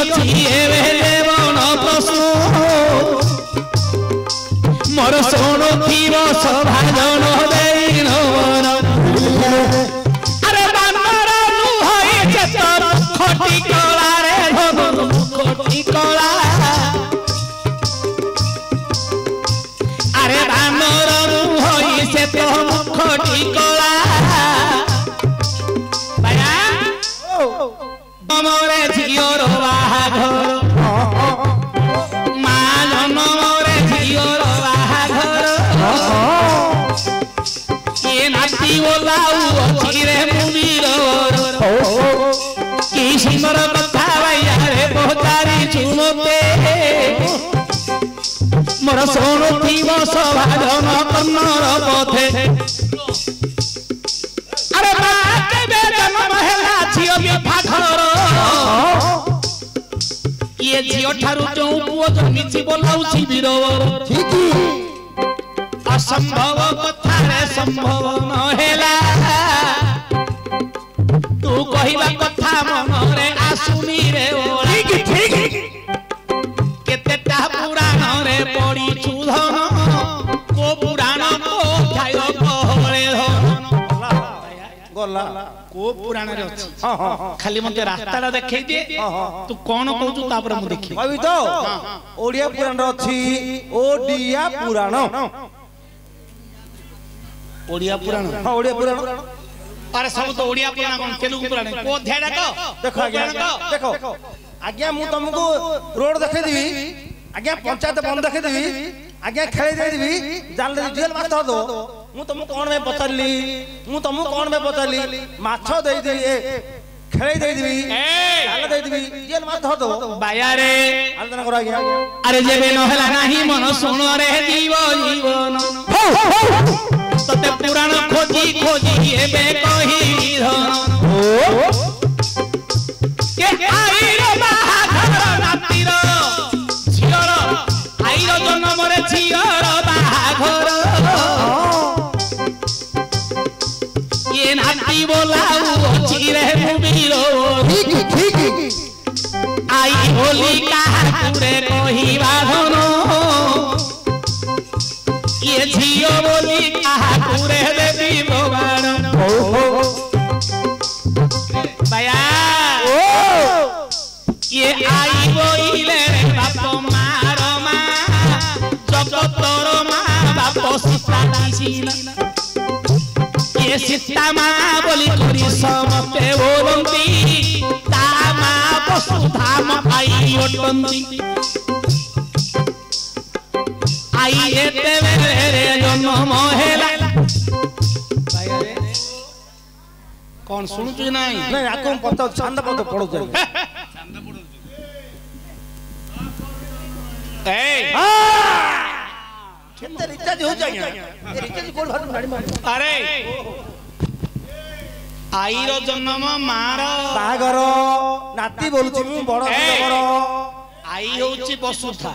ଅଛି ଏବେ ଦେବନ ପ୍ରଶ୍ନ ମୋର ଶୁଣୁଥିବ ସଭାଜନ ଦେଇ ନବନ ଆରେ ବାନର ନୁହଇ ଚେତନ ଖଟି କଳାରେ ଧନ ଖଟି କଳା আরে বানর হই সে তো মুখটি কলা ভাইয়া মরে ঝিওর বাহাঘর মা জন্মরে ঝিওর বাহাঘর কে নাতি ওলাউ অছি রে মুনির কি সুন্দর কথা ভাইয়া রে পৌঁছারি শুনতে मोर शुणुथिव सभाजन कर्णर पथे अरे माँ केबे जन्म हेला झियो विभाघर ये झियो ठारू जो पुओ जमिछि बोलाउछि वीरवर असंभव कथा रे संभव न हेला तू कहिबा कथा मन रे आसुनी रे ठीक ठीक केतेटा पुराण रे पड़ी चूधन को पुराण को ठाय कहले धन गला को पुराण रे अछि खाली मते रास्ताटा देखै दे तू कोन कहू तापर मु देखि भाई तो ओडिया पुराण अछि ओडिया पुराण ओडिया पुराण हां ओडिया पुराण अरे सब तो ओडिया पुराण कोन तेलुगु पुराण को अध्याय को देखो आज्ञा देखो आज्ञा मु तुमको रोड देखै दिबी आज्ञा पंचायत बंद देखै दिबी आज्ञा खेले दे दिबी जाल जेल माछ दो मु तुमको कोन में पचारली मु तुमको कोन में पचारली माछ दे दे खेले दे दिबी जाल दे दिबी जेल माछ दो बाया रे आलोचना करो आज्ञा अरे जेबे न होला नाही मन सुन रे जीव जीवन तते पुराण खोजी खोजी एबे कहि धन के आईर बाहाघर नातीर झियर आईर जन्म रे झियर बाहाघर ये नाती बोलाउ अछि रे मुबीर ठीक आई होली काहा पुरे कहिबा धन ये झियो बोली काहा पुरे देवी भगवान बाया ये आई बोइले रे बाप मार मा जगतर मा बाप सीता दिसिला ये सीता मा बोली करी समते बोलंती ता मा वसुधाम आई ओटंती आई एते रे जन्म हेला कौन सुनु नहीं नहीं आको पता छंद पता पढ़ो जाई ए केते रिचार्ज हो जाई रिचार्ज कोड भर गाड़ी में अरे आईर जन्म मार बाहागर नाती बोलुची मु बड़ घर आई होची वसुधा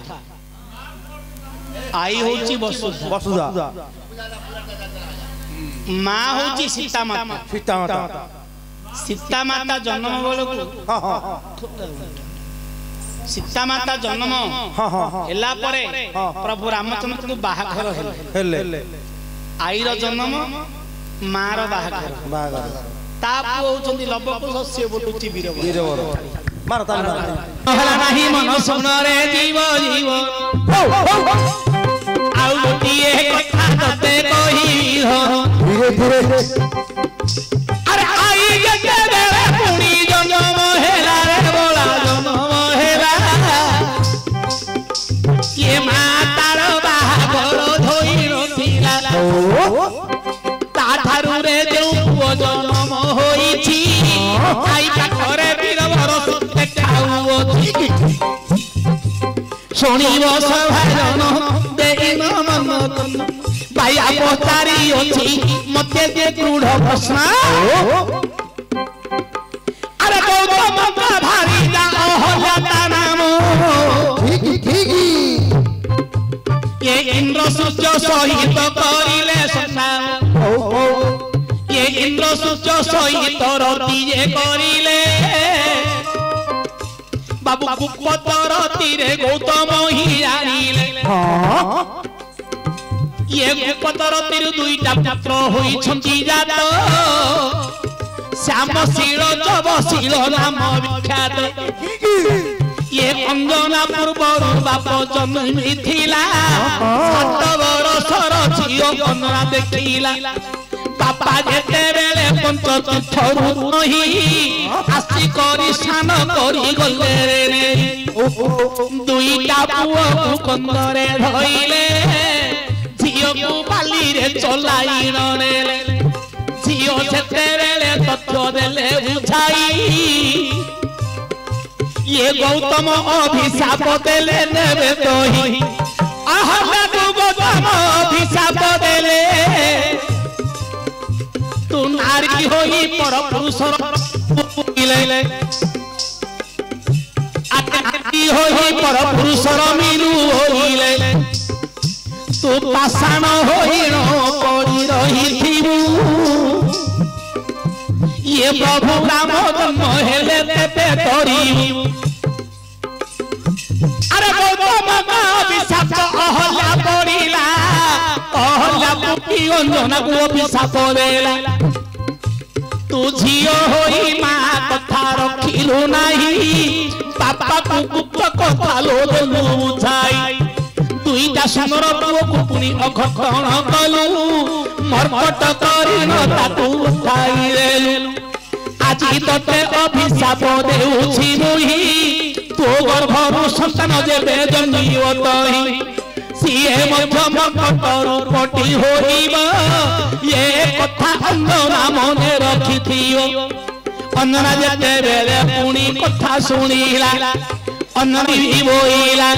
आई होची वसुधा वसुधा माँ होची सीता माता सीता माता जन्म बेलू सीता माता जन्म हेला परे प्रभु रामचंद्र को बाहाघर हेले आईर जन्म मार बाहाघर ता पुओ होचंदी लवकुश से बोलुची वीरवर मार ताल होला नाही मन सुन रे जीव जीव आउ गोटिए कथा तते कहि धीरे धीरे अरे आई जगे रे पुणी जन्म हेला रे बोला जन्म हेला ये मातार बाहाघर धोई रथिला ता ठारू रे देउ पुओ जन्म होईछि आई पाखरे वीरवर सत्य खाउओ शुणिब सभाजन देई न मन भाइया पचारी अछि मते जे क्रूढ़ प्रश्न अरे गौतम का भारी जा अहलता नाम ठीक ये इंद्र सूर्य सहित करिले संसार ये इंद्र सूर्य सहित रति जे करिले बाबू गुप्तर तीरे गौतम ही जानिले ये गुप्तर तीर दुईटा पुत्र होई छंती जात श्यामशील जबशील नाम विख्यात ये अंजना पूर्वर बाप जन्मी थिला 7 वर्षर झियो कन्या देखिला बापा जेते बेले पंचतीर्थरु नही आसी करी स्नान करी गले रे दुईटा पुओ को कंदरे धइले झियो को बाली रे चलाई ननेले झियो जेते बेले तथ्य देले बुझाई ये गौतम अभिशाप देले नेबे तोही आहला तू गौतम अभिशाप देले तू नारी होई पर पुरुषर मिले आती होई पर पुरुषर मिलू होइले तू पाषाण होइण पड़ी रहिथिबू ये प्रभु राम जन्म हेले तेते तोरी अरे गौतम का अभिशाप अहल्या पड़िला अहल्या पुटी अंजना को अभिशाप देला तू झियो होई मां कथा रखिलु नाही पापा को गुप्त कथा लोदलु बुझाई दुईटा सुंदर पुओ को पुनी अघटन कलु मर्कट करी न ताकू उठाई देलु আজি तते अभिशाप देउछि मुही तो गर्भरु संतान जेबे जन्मियो तही सिए मध्य मकटरु कोटी होइबा ये कथा अंजना मने रखिथियो अंजना जेते बेले पुनी कथा सुनिला अन्नदी बोइला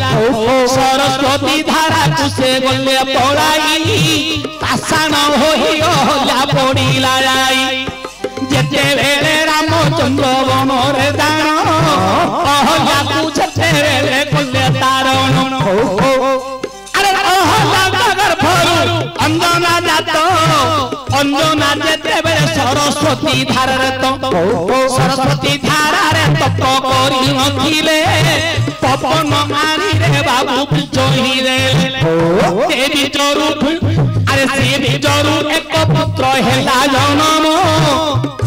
सरस्वती धारा कुसे गले पड़ाई पाषाण होई अहल्या पड़िला आई जेते बेले रामचंद्र वन रे दान अहल्या को जेते बेले गले तारण अरे अहल्या गर्भरु अंजना जात अंजना जेते बेले सरस्वती धारा रे तो सरस्वती धारा रे तप करी नथिले पवन मारी रे बाबू बिजोही रे ते बिजोरु अरे से बिजोरु एक पुत्र हेला जन्म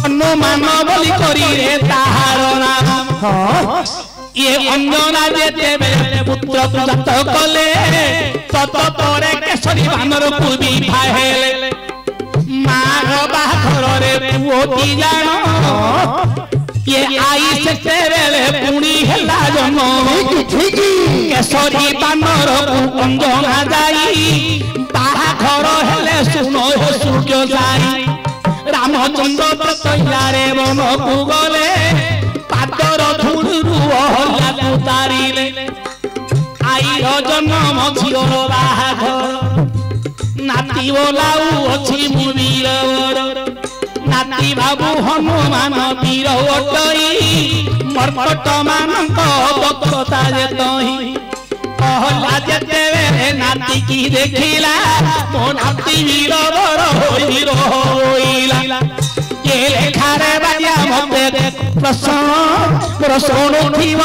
अनुमान बोली करी रे ताहार नाम ये अंजना जेते बेले पुत्र जात कले तत तोरे केसरी बानर को विवाह हेले मार बाहर रे पुओती जानो ये आई से तेरे पुणी हेला जन्म केसरी बानर को अंजना जाई बाहर हेले सुनो हे सूर्य जाई रामचंद्र तैयारे मन को गले पादर धूलु अहल्या उतारिले आई जन्म झियोर बाहाघर नाती बोलाऊ अछि मुवीर नाती बाबू हनुमान वीर ओटई मर्कट मानक बक्रता जेतही अहल्या जेते बेले नाती की देखिला मो नाती वीर बर होइला ये लेखारे बाजा मते प्रसन्न उठिब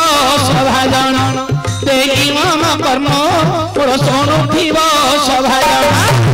सभाजन देई मन कर्म प्रसन्न उठिब सभाजन